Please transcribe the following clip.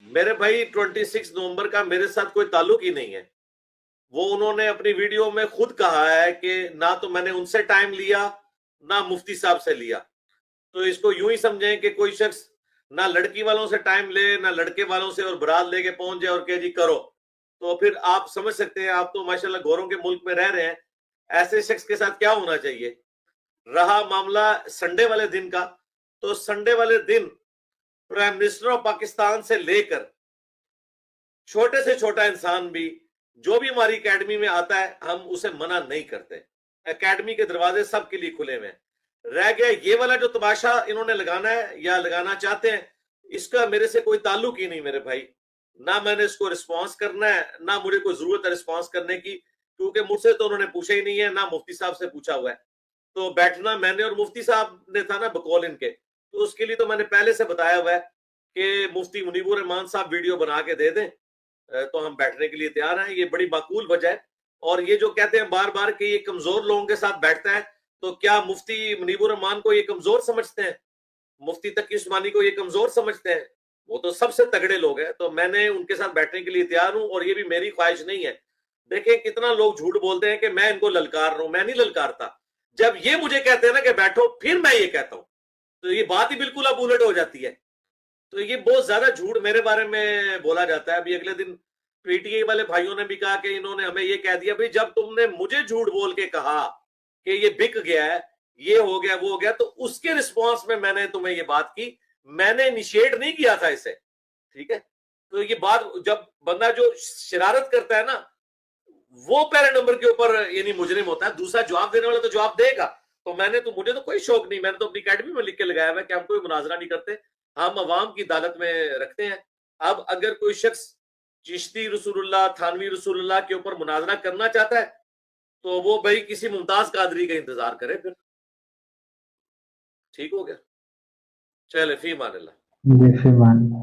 میرے بھائی 26 نومبر کا میرے ساتھ کوئی تعلق ہی نہیں ہے. وہ انہوں نے اپنی ویڈیو میں خود کہا ہے کہ نہ تو میں نے ان سے ٹائم لیا نہ مفتی صاحب سے لیا. تو اس کو یوں ہی سمجھیں کہ کوئی شخص نہ لڑکی والوں سے ٹائم لے نہ لڑکے والوں سے اور برات لے کے پہنچ جائے اور کہ جی کرو, تو پھر آپ سمجھ سکتے ہیں, آپ تو ماشاءاللہ گوروں کے ملک میں رہ رہے ہیں, ایسے شخص کے ساتھ کیا ہونا چاہیے. رہا معاملہ سنڈے والے دن کا, تو سنڈے والے دن پرائم منسٹر آف پاکستان سے لے کر چھوٹے سے چھوٹا انسان بھی جو بھی ہماری اکیڈمی میں آتا ہے ہم اسے منع نہیں کرتے. اکیڈمی کے دروازے سب کے لیے کھلے ہوئے ہیں. رہ گیا یہ والا جو تماشا انہوں نے لگانا ہے یا لگانا چاہتے ہیں, اس کا میرے سے کوئی تعلق ہی نہیں میرے بھائی. نہ میں نے اس کو رسپانس کرنا ہے نہ مجھے کوئی ضرورت ہے رسپانس کرنے کی, کیونکہ مجھ سے تو انہوں نے پوچھا ہی نہیں ہے, نہ مفتی صاحب سے پوچھا ہوا ہے. تو بیٹھنا میں نے اور مفتی صاحب نے تھا نا بقول ان کے, تو اس کے لیے تو میں نے پہلے سے بتایا ہوا ہے کہ مفتی منیب الرحمان صاحب ویڈیو بنا کے دے دیں تو ہم بیٹھنے کے لیے تیار ہیں. یہ بڑی معقول وجہ ہے. اور یہ جو کہتے ہیں بار بار کہ یہ کمزور لوگوں کے ساتھ بیٹھتا ہے, تو کیا مفتی منیب الرحمان کو یہ کمزور سمجھتے ہیں؟ مفتی تقی عثمانی کو یہ کمزور سمجھتے ہیں؟ وہ تو سب سے تگڑے لوگ ہیں. تو میں نے ان کے ساتھ بیٹھنے کے لیے تیار ہوں, اور یہ بھی میری خواہش نہیں ہے. دیکھیں کتنا لوگ جھوٹ بولتے ہیں کہ میں ان کو للکار رہا ہوں, میں نہیں للکارتا. جب یہ مجھے کہتے ہیں نا کہ بیٹھو, پھر میں یہ کہتا ہوں, تو یہ بات ہی بالکل اب الٹ ہو جاتی ہے. تو یہ بہت زیادہ جھوٹ میرے بارے میں بولا جاتا ہے. ابھی اگلے دن پی ٹی آئی والے بھائیوں نے بھی کہا کہ انہوں نے ہمیں یہ کہہ دیا, بھائی جب تم نے مجھے جھوٹ بول کے کہا کہ یہ بک گیا ہے, یہ ہو گیا وہ ہو گیا, تو اس کے رسپانس میں نے تمہیں یہ بات کی, میں نے انیشیٹ نہیں کیا تھا اسے. ٹھیک ہے, تو یہ بات جب بندہ جو شرارت کرتا ہے نا وہ پہلے نمبر کے اوپر یعنی مجرم ہوتا ہے, دوسرا جواب دینے والا تو جواب دے گا. تو مجھے تو کوئی شوق نہیں, میں نے تو اپنی اکیڈمی میں لکھ کے لگایا ہوا ہے کہ ہم کوئی مناظرہ نہیں کرتے, ہم عوام کی عدالت میں رکھتے ہیں. اب اگر کوئی شخص چشتی رسول اللہ تھانوی رسول اللہ کے اوپر مناظرہ کرنا چاہتا ہے تو وہ بھائی کسی ممتاز قادری کا انتظار کرے پھر. ٹھیک ہو گیا, چلے فی امان اللہ. جی فی امان.